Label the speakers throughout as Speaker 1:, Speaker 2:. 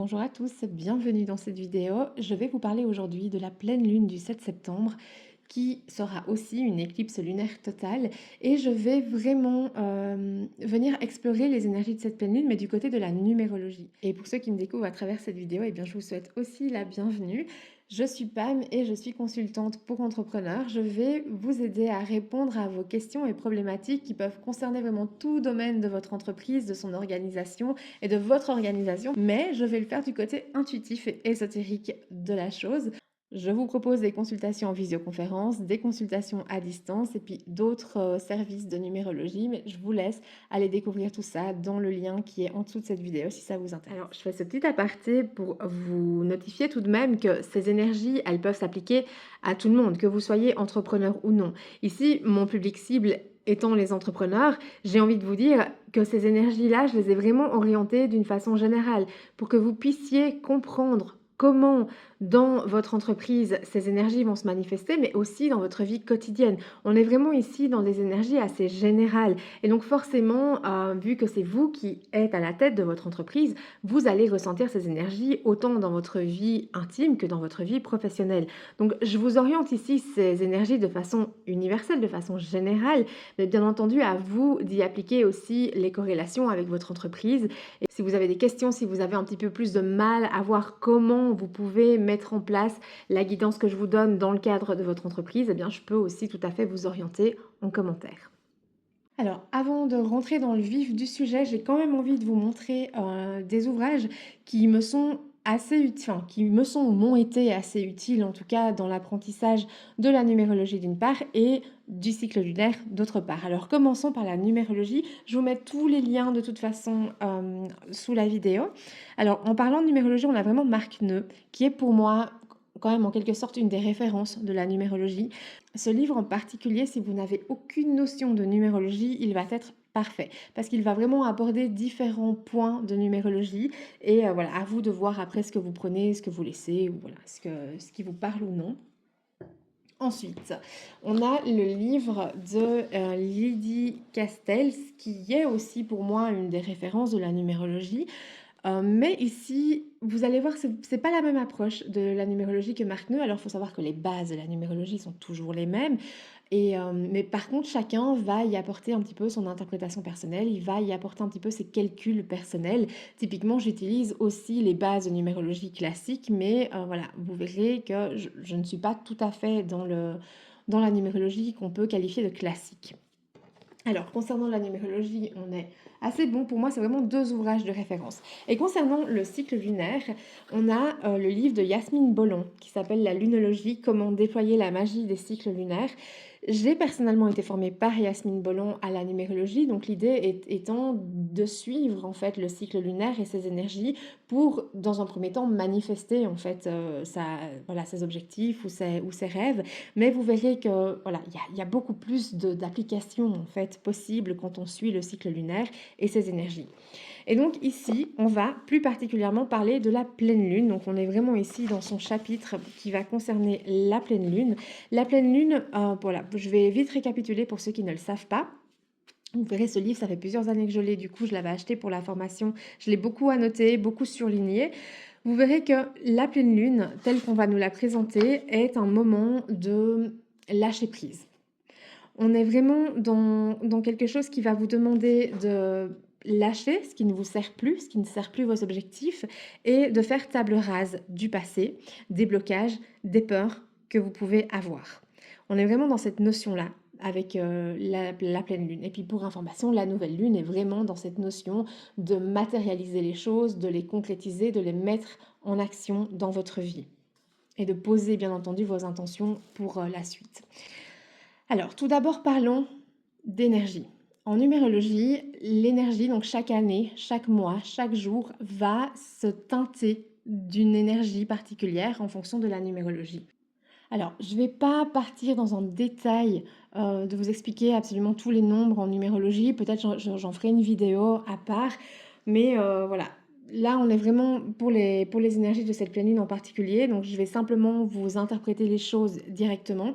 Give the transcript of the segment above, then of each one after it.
Speaker 1: Bonjour à tous, bienvenue dans cette vidéo. Je vais vous parler aujourd'hui de la pleine lune du 7 septembre qui sera aussi une éclipse lunaire totale et je vais vraiment venir explorer les énergies de cette pleine lune mais du côté de la numérologie. Et pour ceux qui me découvrent à travers cette vidéo, eh bien, je vous souhaite aussi la bienvenue. Je suis Pam et je suis consultante pour entrepreneurs. Je vais vous aider à répondre à vos questions et problématiques qui peuvent concerner vraiment tout domaine de votre entreprise, de son organisation et de votre organisation, mais je vais le faire du côté intuitif et ésotérique de la chose. Je vous propose des consultations en visioconférence, des consultations à distance et puis d'autres services de numérologie, mais je vous laisse aller découvrir tout ça dans le lien qui est en dessous de cette vidéo si ça vous intéresse. Alors, je fais ce petit aparté pour vous notifier tout de même que ces énergies, elles peuvent s'appliquer à tout le monde, que vous soyez entrepreneur ou non. Ici, mon public cible étant les entrepreneurs, j'ai envie de vous dire que ces énergies-là, je les ai vraiment orientées d'une façon générale pour que vous puissiez comprendre comment dans votre entreprise ces énergies vont se manifester, mais aussi dans votre vie quotidienne. On est vraiment ici dans des énergies assez générales. Et donc forcément, vu que c'est vous qui êtes à la tête de votre entreprise, vous allez ressentir ces énergies autant dans votre vie intime que dans votre vie professionnelle. Donc je vous oriente ici ces énergies de façon universelle, de façon générale, mais bien entendu à vous d'y appliquer aussi les corrélations avec votre entreprise. Et si vous avez des questions, si vous avez un petit peu plus de mal à voir comment vous pouvez mettre en place la guidance que je vous donne dans le cadre de votre entreprise, eh bien je peux aussi tout à fait vous orienter en commentaire. Alors, avant de rentrer dans le vif du sujet, j'ai quand même envie de vous montrer des ouvrages qui me sont assez utiles, enfin, qui me sont ou m'ont été assez utiles, en tout cas dans l'apprentissage de la numérologie d'une part et du cycle lunaire d'autre part. Alors, commençons par la numérologie. Je vous mets tous les liens de toute façon sous la vidéo. Alors, en parlant de numérologie, on a vraiment Marc Neu, qui est pour moi quand même en quelque sorte une des références de la numérologie. Ce livre en particulier, si vous n'avez aucune notion de numérologie, il va être parfait parce qu'il va vraiment aborder différents points de numérologie et voilà, à vous de voir après ce que vous prenez, ce que vous laissez ou voilà, ce qui vous parle ou non. Ensuite, on a le livre de Lydie Castells qui est aussi pour moi une des références de la numérologie. Mais ici, vous allez voir, c'est pas la même approche de la numérologie que Marc Neu. Alors, il faut savoir que les bases de la numérologie sont toujours les mêmes. Mais par contre, chacun va y apporter un petit peu son interprétation personnelle, il va y apporter un petit peu ses calculs personnels. Typiquement, j'utilise aussi les bases de numérologie classique, mais voilà, vous verrez que je ne suis pas tout à fait dans la numérologie qu'on peut qualifier de classique. Alors, concernant la numérologie, on est assez bon. Pour moi, c'est vraiment deux ouvrages de référence. Et concernant le cycle lunaire, on a le livre de Yasmine Bollon qui s'appelle La lunologie, comment déployer la magie des cycles lunaires. J'ai personnellement été formée par Yasmine Bollon à la numérologie, donc l'idée étant de suivre en fait le cycle lunaire et ses énergies pour, dans un premier temps, manifester en fait voilà, ses objectifs ou ses rêves. Mais vous verrez que voilà, il y a beaucoup plus d'applications en fait possibles quand on suit le cycle lunaire et ses énergies. Et donc ici, on va plus particulièrement parler de la pleine lune. Donc on est vraiment ici dans son chapitre qui va concerner la pleine lune. La pleine lune, voilà, je vais vite récapituler pour ceux qui ne le savent pas. Vous verrez, ce livre, ça fait plusieurs années que je l'ai, du coup, je l'avais acheté pour la formation. Je l'ai beaucoup annoté, beaucoup surligné. Vous verrez que la pleine lune, telle qu'on va nous la présenter, est un moment de lâcher prise. On est vraiment dans quelque chose qui va vous demander de lâcher ce qui ne vous sert plus, ce qui ne sert plus vos objectifs, et de faire table rase du passé, des blocages, des peurs que vous pouvez avoir. On est vraiment dans cette notion-là avec la pleine lune. Et puis pour information, la nouvelle lune est vraiment dans cette notion de matérialiser les choses, de les concrétiser, de les mettre en action dans votre vie et de poser bien entendu vos intentions pour la suite. Alors, tout d'abord, parlons d'énergie. En numérologie, l'énergie, donc chaque année, chaque mois, chaque jour, va se teinter d'une énergie particulière en fonction de la numérologie. Alors, je ne vais pas partir dans un détail de vous expliquer absolument tous les nombres en numérologie. Peut-être j'en ferai une vidéo à part. Mais voilà, là, on est vraiment pour les énergies de cette pleine lune en particulier. Donc, je vais simplement vous interpréter les choses directement.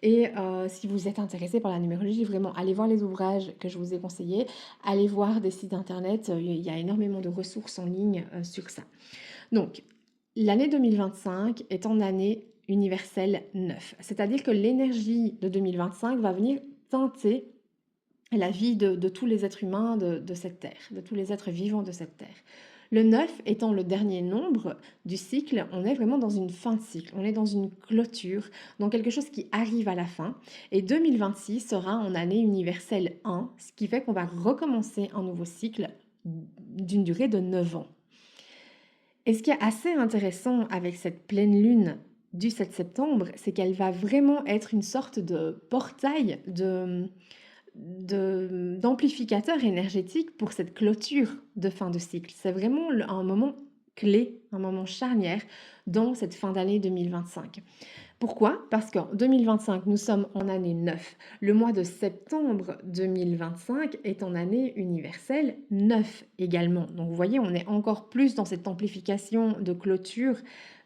Speaker 1: Et si vous êtes intéressé par la numérologie, vraiment, allez voir les ouvrages que je vous ai conseillés. Allez voir des sites internet. Il y a énormément de ressources en ligne sur ça. Donc, l'année 2025 est en année universelle 9, c'est-à-dire que l'énergie de 2025 va venir teinter la vie de tous les êtres humains de cette terre, de tous les êtres vivants de cette terre. Le 9 étant le dernier nombre du cycle, on est vraiment dans une fin de cycle, on est dans une clôture, dans quelque chose qui arrive à la fin. Et 2026 sera en année universelle 1, ce qui fait qu'on va recommencer un nouveau cycle d'une durée de 9 ans. Et ce qui est assez intéressant avec cette pleine lune du 7 septembre, c'est qu'elle va vraiment être une sorte de portail, d'amplificateur énergétique pour cette clôture de fin de cycle. C'est vraiment un moment clé, un moment charnière dans cette fin d'année 2025. Pourquoi? Parce qu'en 2025, nous sommes en année 9. Le mois de septembre 2025 est en année universelle 9 également. Donc vous voyez, on est encore plus dans cette amplification de clôture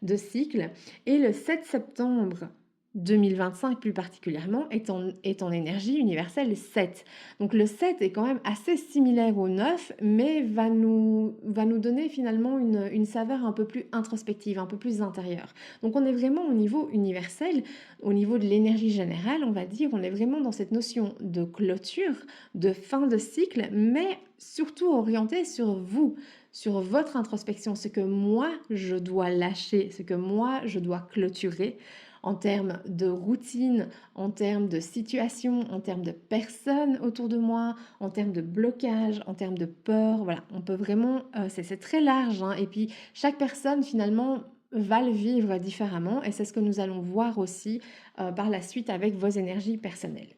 Speaker 1: de cycle. Et le 7 septembre 2025 plus particulièrement est en énergie universelle 7. Donc le 7 est quand même assez similaire au 9, mais va nous donner finalement une saveur un peu plus introspective, un peu plus intérieure. Donc on est vraiment au niveau universel, au niveau de l'énergie générale, on va dire, on est vraiment dans cette notion de clôture, de fin de cycle, mais surtout orienté sur vous, sur votre introspection, ce que moi je dois lâcher, ce que moi je dois clôturer en termes de routine, en termes de situation, en termes de personnes autour de moi, en termes de blocage, en termes de peur. Voilà, on peut vraiment, c'est très large, hein. Et puis chaque personne finalement va le vivre différemment et c'est ce que nous allons voir aussi par la suite avec vos énergies personnelles.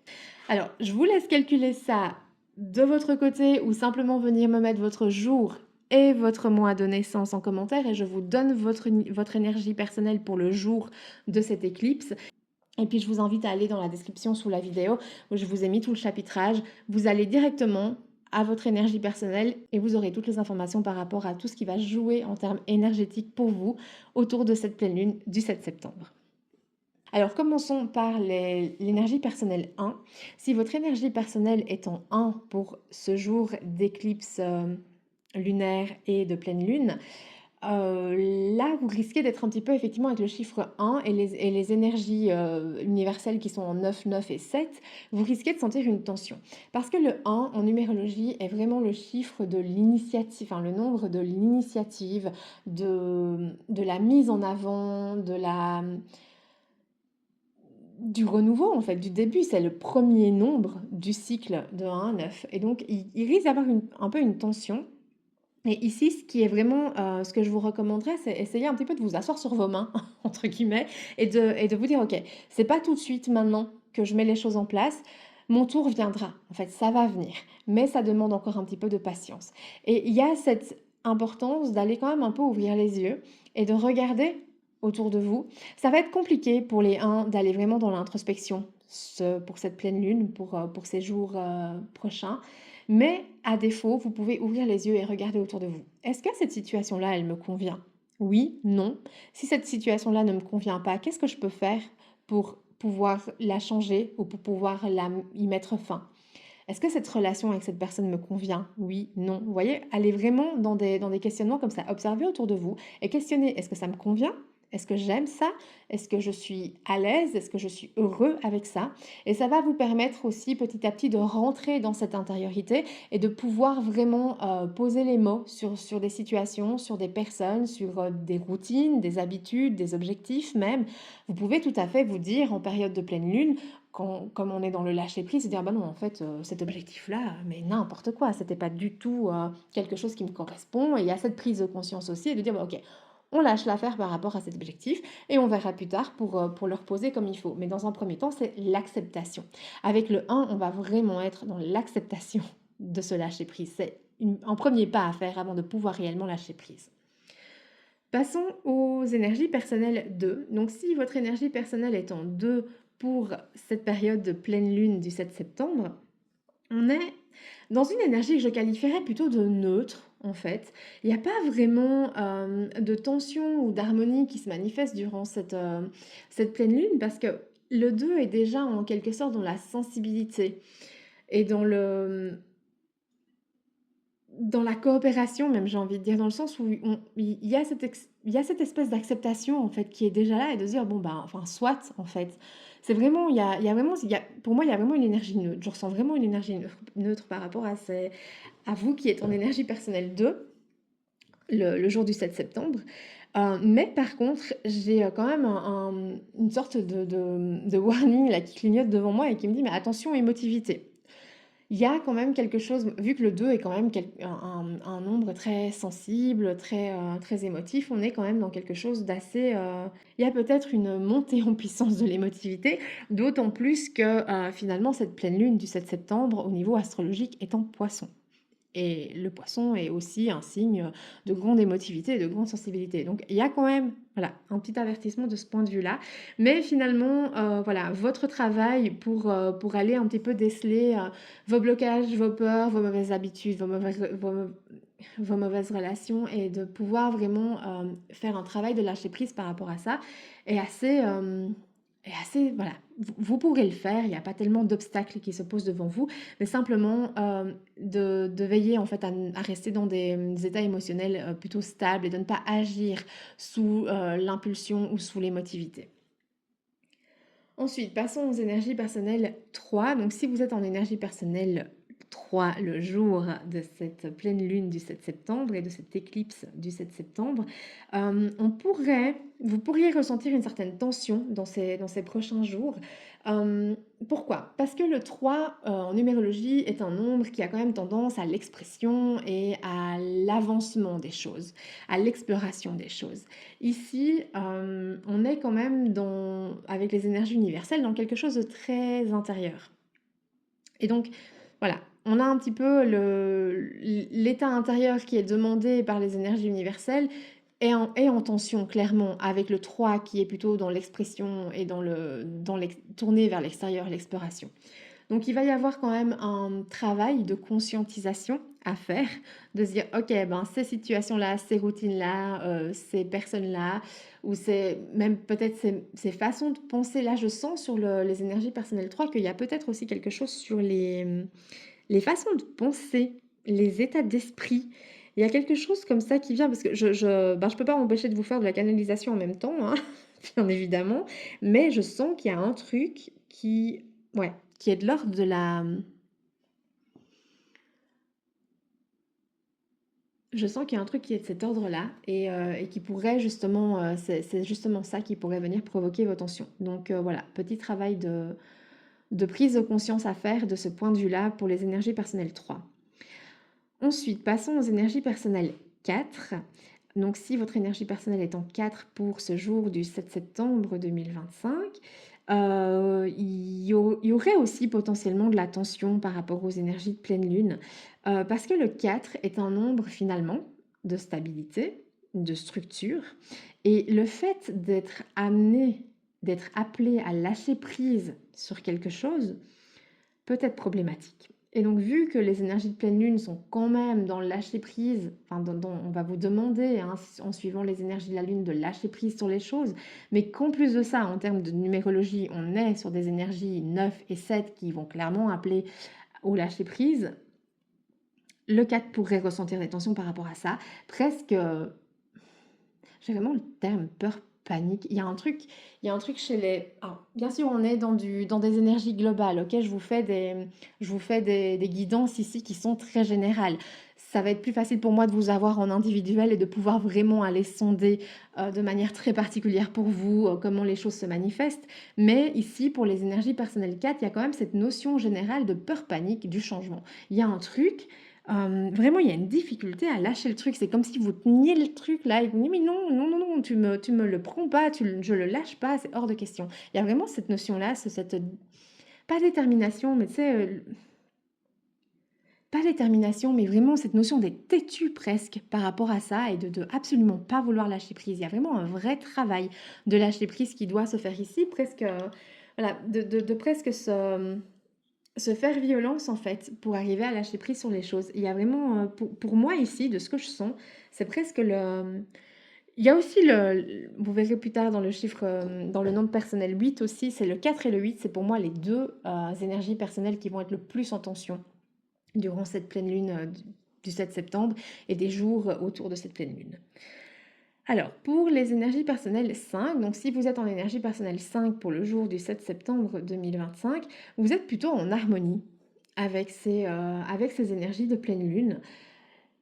Speaker 1: Alors, je vous laisse calculer ça de votre côté ou simplement venir me mettre votre jour et votre mois de naissance en commentaire et je vous donne votre énergie personnelle pour le jour de cette éclipse. Et puis je vous invite à aller dans la description sous la vidéo où je vous ai mis tout le chapitrage. Vous allez directement à votre énergie personnelle et vous aurez toutes les informations par rapport à tout ce qui va jouer en termes énergétiques pour vous autour de cette pleine lune du 7 septembre. Alors commençons par l'énergie personnelle 1. Si votre énergie personnelle est en 1 pour ce jour d'éclipse lunaire et de pleine lune, là, vous risquez d'être un petit peu effectivement avec le chiffre 1 et les énergies universelles qui sont en 9, 9 et 7, vous risquez de sentir une tension. Parce que le 1 en numérologie est vraiment le chiffre de l'initiative, enfin le nombre de l'initiative, de la mise en avant, du renouveau en fait, du début. C'est le premier nombre du cycle de 1 à 9. Et donc, il risque d'avoir un peu une tension. Et ici, ce qui est vraiment, ce que je vous recommanderais, c'est essayer un petit peu de vous asseoir sur vos mains, entre guillemets, et de vous dire: «OK, c'est pas tout de suite, maintenant, que je mets les choses en place. Mon tour viendra. En fait, ça va venir, mais ça demande encore un petit peu de patience». Et il y a cette importance d'aller quand même un peu ouvrir les yeux et de regarder autour de vous. Ça va être compliqué pour les 1 d'aller vraiment dans l'introspection, pour cette pleine lune, pour ces jours, prochains. Mais à défaut, vous pouvez ouvrir les yeux et regarder autour de vous. Est-ce que cette situation-là, elle me convient? Oui, non. Si cette situation-là ne me convient pas, qu'est-ce que je peux faire pour pouvoir la changer ou pour pouvoir y mettre fin? Est-ce que cette relation avec cette personne me convient? Oui, non. Vous voyez, allez vraiment dans des questionnements comme ça. Observez autour de vous et questionnez, est-ce que ça me convient? Est-ce que j'aime ça? Est-ce que je suis à l'aise? Est-ce que je suis heureux avec ça? Et ça va vous permettre aussi petit à petit de rentrer dans cette intériorité et de pouvoir vraiment poser les mots sur des situations, sur des personnes, sur des routines, des habitudes, des objectifs même. Vous pouvez tout à fait vous dire en période de pleine lune, comme on est dans le lâcher prise, se dire: bah non, en fait, cet objectif-là, mais n'importe quoi, c'était pas du tout quelque chose qui me correspond. Et il y a cette prise de conscience aussi et de dire: bah, ok, on lâche l'affaire par rapport à cet objectif et on verra plus tard pour le reposer comme il faut. Mais dans un premier temps, c'est l'acceptation. Avec le 1, on va vraiment être dans l'acceptation de ce lâcher prise. C'est un premier pas à faire avant de pouvoir réellement lâcher prise. Passons aux énergies personnelles 2. Donc si votre énergie personnelle est en 2 pour cette période de pleine lune du 7 septembre, on est dans une énergie que je qualifierais plutôt de neutre en fait. Il n'y a pas vraiment de tension ou d'harmonie qui se manifeste durant cette pleine lune parce que le 2 est déjà en quelque sorte dans la sensibilité et dans la coopération même, j'ai envie de dire, dans le sens où il y a il y a cette espèce d'acceptation, en fait, qui est déjà là et de se dire: «Bon, ben, enfin, soit», en fait. C'est vraiment il y a vraiment pour moi, il y a vraiment une énergie neutre. Je ressens vraiment une énergie neutre par rapport à vous qui êtes en énergie personnelle 2 le jour du 7 septembre. Mais par contre, j'ai quand même une sorte de warning là, qui clignote devant moi et qui me dit: «Mais attention, émotivité». Il y a quand même quelque chose, vu que le 2 est quand même un nombre très sensible, très émotif, on est quand même dans quelque chose d'assez... il y a peut-être une montée en puissance de l'émotivité, d'autant plus que finalement cette pleine lune du 7 septembre au niveau astrologique est en poisson. Et le poisson est aussi un signe de grande émotivité et de grande sensibilité. Donc il y a quand même voilà, un petit avertissement de ce point de vue-là. Mais finalement, voilà, votre travail pour aller un petit peu déceler vos blocages, vos peurs, vos mauvaises habitudes, vos mauvaises relations et de pouvoir vraiment faire un travail de lâcher prise par rapport à ça est assez, voilà, vous pourrez le faire, il n'y a pas tellement d'obstacles qui se posent devant vous, mais simplement de veiller en fait à rester dans des états émotionnels plutôt stables et de ne pas agir sous l'impulsion ou sous l'émotivité. Ensuite, passons aux énergies personnelles 3. Donc, si vous êtes en énergie personnelle 3 le jour de cette pleine lune du 7 septembre et de cette éclipse du 7 septembre, vous pourriez ressentir une certaine tension dans ces prochains jours. Euh, Pourquoi? Parce que le 3 en numérologie est un nombre qui a quand même tendance à l'expression et à l'avancement des choses, à l'exploration des choses. Ici, on est quand même avec les énergies universelles dans quelque chose de très intérieur. Et donc, voilà, on a un petit peu l'état intérieur qui est demandé par les énergies universelles est en tension clairement avec le 3 qui est plutôt dans l'expression et tourné vers l'extérieur, l'exploration. Donc il va y avoir quand même un travail de conscientisation à faire, de se dire ok, ben ces situations-là, ces routines-là, ces personnes-là, ou même peut-être ces façons de penser, là je sens sur les énergies personnelles 3 qu'il y a peut-être aussi quelque chose sur les façons de penser, les états d'esprit. Il y a quelque chose comme ça qui vient, parce que je peux pas m'empêcher de vous faire de la canalisation en même temps, hein, bien évidemment, mais je sens qu'il y a un truc ouais, qui est de l'ordre de la... Je sens qu'il y a un truc qui est de cet ordre-là et qui pourrait justement, c'est justement ça qui pourrait venir provoquer vos tensions. Donc voilà, petit travail de prise de conscience à faire de ce point de vue-là pour les énergies personnelles 3. Ensuite, passons aux énergies personnelles 4. Donc si votre énergie personnelle est en 4 pour ce jour du 7 septembre 2025, il y aurait aussi potentiellement de la tension par rapport aux énergies de pleine lune, parce que le 4 est un nombre finalement de stabilité, de structure, et le fait d'être amené, d'être appelé à lâcher prise sur quelque chose peut être problématique. Et donc, vu que les énergies de pleine lune sont quand même dans le lâcher prise, enfin, on va vous demander, hein, en suivant les énergies de la lune, de lâcher prise sur les choses, mais qu'en plus de ça, en termes de numérologie, on est sur des énergies 9 et 7 qui vont clairement appeler au lâcher prise, le 4 pourrait ressentir des tensions par rapport à ça, presque, j'ai vraiment le terme peur panique. Il y a un truc chez les... Alors, bien sûr, on est dans des énergies globales, ok? Je vous fais des guidances ici qui sont très générales. Ça va être plus facile pour moi de vous avoir en individuel et de pouvoir vraiment aller sonder de manière très particulière pour vous comment les choses se manifestent. Mais ici, pour les énergies personnelles 4, il y a quand même cette notion générale de peur panique du changement. Il y a un truc vraiment, il y a une difficulté à lâcher le truc. C'est comme si vous teniez le truc là et vous dites: «Mais non, non, non, non, tu me le prends pas, je le lâche pas, c'est hors de question». Il y a vraiment cette notion-là, cette pas détermination, mais tu sais, pas détermination, mais vraiment cette notion d'être têtu presque par rapport à ça et de absolument pas vouloir lâcher prise. Il y a vraiment un vrai travail de lâcher prise qui doit se faire ici, presque, voilà, de presque se faire violence en fait pour arriver à lâcher prise sur les choses. Il y a vraiment, pour moi ici, de ce que je sens, c'est presque il y a aussi vous verrez plus tard dans le chiffre, dans le nombre personnel 8 aussi, c'est le 4 et le 8, c'est pour moi les deux énergies personnelles qui vont être le plus en tension durant cette pleine lune du 7 septembre et des jours autour de cette pleine lune. Alors, pour les énergies personnelles 5, donc si vous êtes en énergie personnelle 5 pour le jour du 7 septembre 2025, vous êtes plutôt en harmonie avec ces énergies de pleine lune.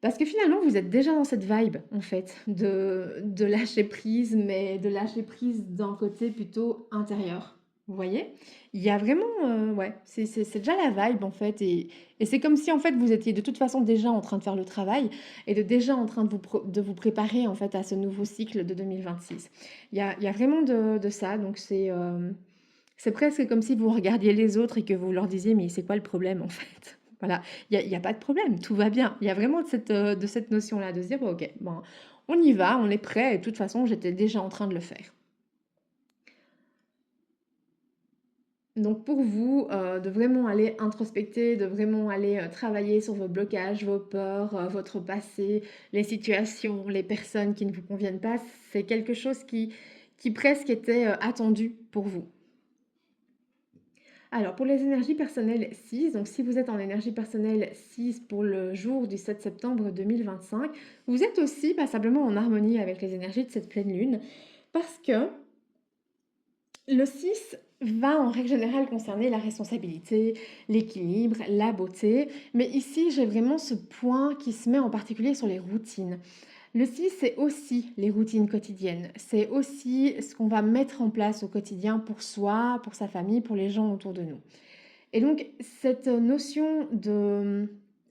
Speaker 1: Parce que finalement, vous êtes déjà dans cette vibe, en fait, de lâcher prise, mais de lâcher prise d'un côté plutôt intérieur. Vous voyez? Il y a vraiment, ouais, c'est déjà la vibe, en fait. Et c'est comme si, en fait, vous étiez de toute façon déjà en train de faire le travail et déjà en train de vous préparer, en fait, à ce nouveau cycle de 2026. Il y a vraiment de ça. Donc, c'est presque comme si vous regardiez les autres et que vous leur disiez, mais c'est quoi le problème, en fait? Voilà, il y a pas de problème, tout va bien. Il y a vraiment de cette notion-là, de se dire: «Bon OK, ben, on y va, on est prêt et de toute façon, j'étais déjà en train de le faire». Donc pour vous, de vraiment aller introspecter, de vraiment aller, travailler sur vos blocages, vos peurs, votre passé, les situations, les personnes qui ne vous conviennent pas, c'est quelque chose qui presque était, attendu pour vous. Alors, pour les énergies personnelles 6, donc si vous êtes en énergie personnelle 6 pour le jour du 7 septembre 2025, vous êtes aussi passablement en harmonie avec les énergies de cette pleine lune parce que le 6 va en règle générale concerner la responsabilité, l'équilibre, la beauté, mais ici j'ai vraiment ce point qui se met en particulier sur les routines. Le 6, c'est aussi les routines quotidiennes. C'est aussi ce qu'on va mettre en place au quotidien pour soi, pour sa famille, pour les gens autour de nous. Et donc, cette notion de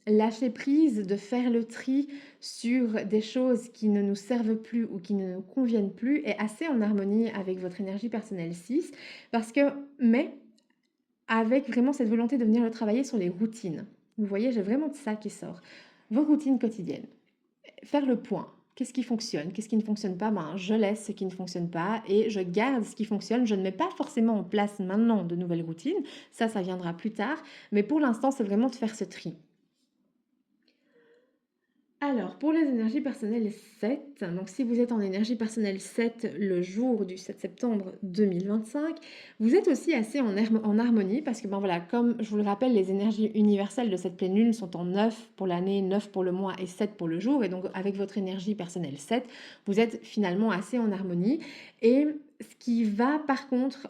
Speaker 1: lâcher prise, de faire le tri sur des choses qui ne nous servent plus ou qui ne nous conviennent plus est assez en harmonie avec votre énergie personnelle 6, parce que, mais avec vraiment cette volonté de venir le travailler sur les routines. Vous voyez, j'ai vraiment de ça qui sort. Vos routines quotidiennes. Faire le point. Qu'est-ce qui fonctionne? Qu'est-ce qui ne fonctionne pas? Ben, je laisse ce qui ne fonctionne pas et je garde ce qui fonctionne. Je ne mets pas forcément en place maintenant de nouvelles routines. Ça viendra plus tard. Mais pour l'instant, c'est vraiment de faire ce tri. Alors, pour les énergies personnelles 7, donc si vous êtes en énergie personnelle 7 le jour du 7 septembre 2025, vous êtes aussi assez en harmonie parce que, ben voilà, comme je vous le rappelle, les énergies universelles de cette pleine lune sont en 9 pour l'année, 9 pour le mois et 7 pour le jour. Et donc, avec votre énergie personnelle 7, vous êtes finalement assez en harmonie. Et ce qui va par contre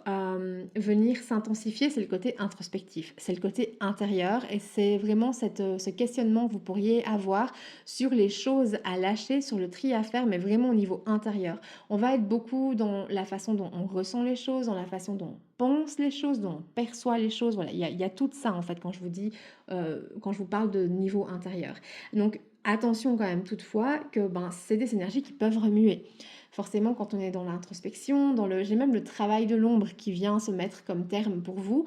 Speaker 1: venir s'intensifier, c'est le côté introspectif, c'est le côté intérieur et c'est vraiment ce questionnement que vous pourriez avoir sur les choses à lâcher, sur le tri à faire, mais vraiment au niveau intérieur. On va être beaucoup dans la façon dont on ressent les choses, dans la façon dont on pense les choses, dont on perçoit les choses. Voilà, il y a tout ça en fait quand je vous dis, quand je vous parle de niveau intérieur. Donc attention quand même toutefois que ben, c'est des énergies qui peuvent remuer. Forcément, quand on est dans l'introspection, j'ai même le travail de l'ombre qui vient se mettre comme terme pour vous.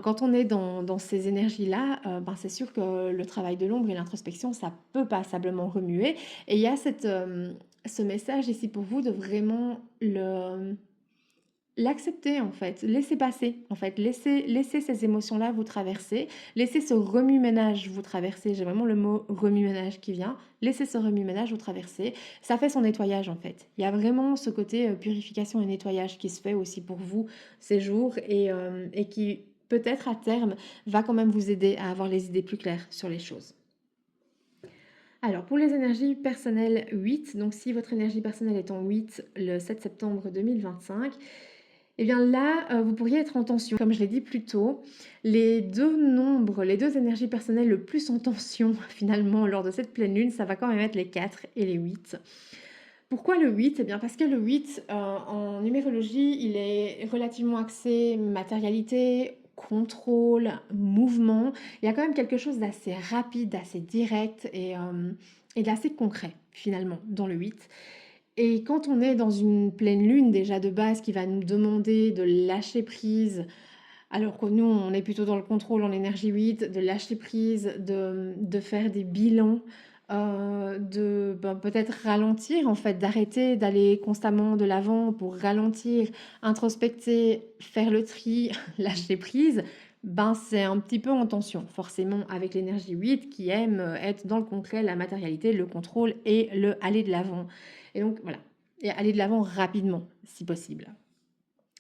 Speaker 1: Quand on est dans ces énergies-là, ben c'est sûr que le travail de l'ombre et l'introspection, ça peut passablement remuer. Et il y a ce message ici pour vous de vraiment l'accepter en fait, laisser passer en fait, laisser ces émotions-là vous traverser, laisser ce remue-ménage vous traverser, j'ai vraiment le mot remue-ménage qui vient, laisser ce remue-ménage vous traverser, ça fait son nettoyage en fait. Il y a vraiment ce côté purification et nettoyage qui se fait aussi pour vous ces jours et qui peut-être à terme va quand même vous aider à avoir les idées plus claires sur les choses. Alors, pour les énergies personnelles 8, donc si votre énergie personnelle est en 8 le 7 septembre 2025, eh bien là, vous pourriez être en tension. Comme je l'ai dit plus tôt, les deux nombres, les deux énergies personnelles le plus en tension finalement lors de cette pleine lune, ça va quand même être les 4 et les 8. Pourquoi le 8? Eh bien parce que le 8, en numérologie, il est relativement axé matérialité, contrôle, mouvement. Il y a quand même quelque chose d'assez rapide, d'assez direct et d'assez concret finalement dans le 8. Et quand on est dans une pleine lune déjà de base qui va nous demander de lâcher prise, alors que nous on est plutôt dans le contrôle en énergie 8, de lâcher prise, de faire des bilans, de ben, peut-être ralentir en fait, d'arrêter d'aller constamment de l'avant pour ralentir, introspecter, faire le tri, lâcher prise, ben c'est un petit peu en tension forcément avec l'énergie 8 qui aime être dans le concret, la matérialité, le contrôle et le aller de l'avant. Et donc voilà, et aller de l'avant rapidement si possible.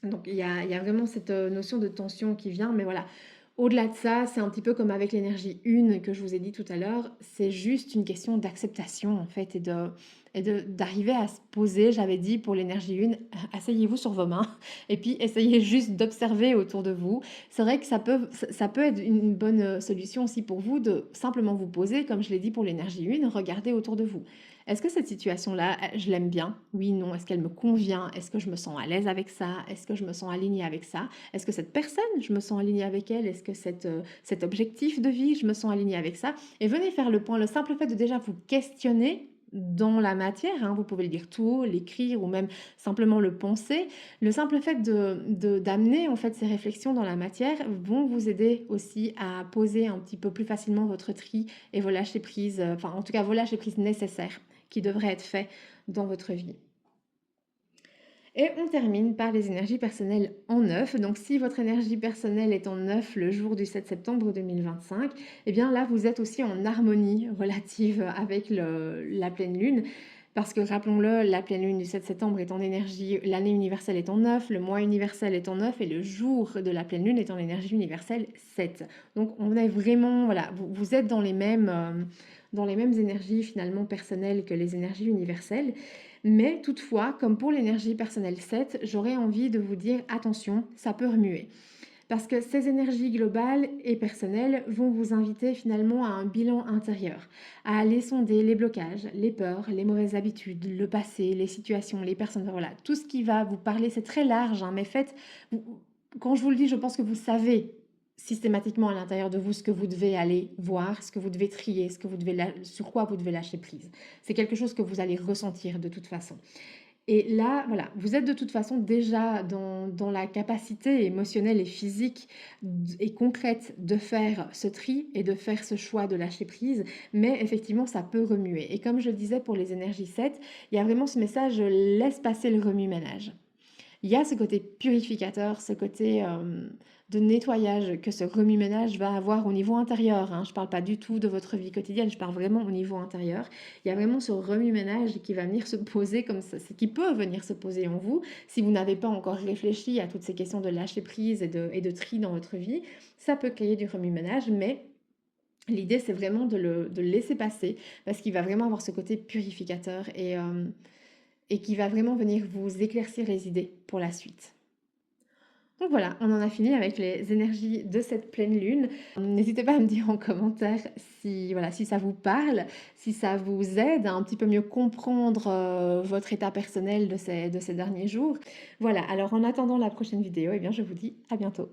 Speaker 1: Donc il y a vraiment cette notion de tension qui vient, mais voilà, Au-delà de ça, c'est un petit peu comme avec l'énergie une que je vous ai dit tout à l'heure, c'est juste une question d'acceptation en fait d'arriver à se poser. J'avais dit pour l'énergie une, asseyez-vous sur vos mains et puis essayez juste d'observer autour de vous. C'est vrai que ça peut être une bonne solution aussi pour vous de simplement vous poser, comme je l'ai dit pour l'énergie une, regardez autour de vous. Est-ce que cette situation-là, je l'aime bien? Oui, non. Est-ce qu'elle me convient? Est-ce que je me sens à l'aise avec ça? Est-ce que je me sens alignée avec ça? Est-ce que cette personne, je me sens alignée avec elle? Est-ce que cet objectif de vie, je me sens alignée avec ça? Et venez faire le point. Le simple fait de déjà vous questionner dans la matière, hein, vous pouvez le dire tout haut, l'écrire ou même simplement le penser. Le simple fait d'amener en fait ces réflexions dans la matière vont vous aider aussi à poser un petit peu plus facilement votre tri et vos lâcher prises, enfin en tout cas vos lâcher prises nécessaires qui devraient être faits dans votre vie. Et on termine par les énergies personnelles en neuf. Donc si votre énergie personnelle est en neuf le jour du 7 septembre 2025, eh bien là vous êtes aussi en harmonie relative avec la pleine lune. Parce que rappelons-le, la pleine lune du 7 septembre est en énergie, l'année universelle est en neuf, le mois universel est en neuf et le jour de la pleine lune est en énergie universelle 7. Donc on est vraiment, voilà, vous êtes dans les mêmes énergies finalement personnelles que les énergies universelles. Mais toutefois, comme pour l'énergie personnelle 7, j'aurais envie de vous dire attention, ça peut remuer. Parce que ces énergies globales et personnelles vont vous inviter finalement à un bilan intérieur, à aller sonder les blocages, les peurs, les mauvaises habitudes, le passé, les situations, les personnes, voilà, tout ce qui va vous parler, c'est très large, hein, mais faites, quand je vous le dis, je pense que vous savez systématiquement à l'intérieur de vous ce que vous devez aller voir, ce que vous devez trier, sur quoi vous devez lâcher prise. C'est quelque chose que vous allez ressentir de toute façon. Et là, voilà, vous êtes de toute façon déjà dans la capacité émotionnelle et physique et concrète de faire ce tri et de faire ce choix de lâcher prise, mais effectivement, ça peut remuer. Et comme je le disais pour les énergies 7, il y a vraiment ce message, laisse passer le remue-ménage. Il y a ce côté purificateur, ce côté de nettoyage que ce remue-ménage va avoir au niveau intérieur, hein. Je ne parle pas du tout de votre vie quotidienne, je parle vraiment au niveau intérieur. Il y a vraiment ce remue-ménage qui va venir se poser comme ça, qui peut venir se poser en vous si vous n'avez pas encore réfléchi à toutes ces questions de lâcher prise et de tri dans votre vie. Ça peut créer du remue-ménage, mais l'idée c'est vraiment de le laisser passer parce qu'il va vraiment avoir ce côté purificateur et qui va vraiment venir vous éclaircir les idées pour la suite. Donc voilà, on en a fini avec les énergies de cette pleine lune. N'hésitez pas à me dire en commentaire si, voilà, si ça vous parle, si ça vous aide à un petit peu mieux comprendre votre état personnel de ces derniers jours. Voilà, alors en attendant la prochaine vidéo, eh bien, je vous dis à bientôt.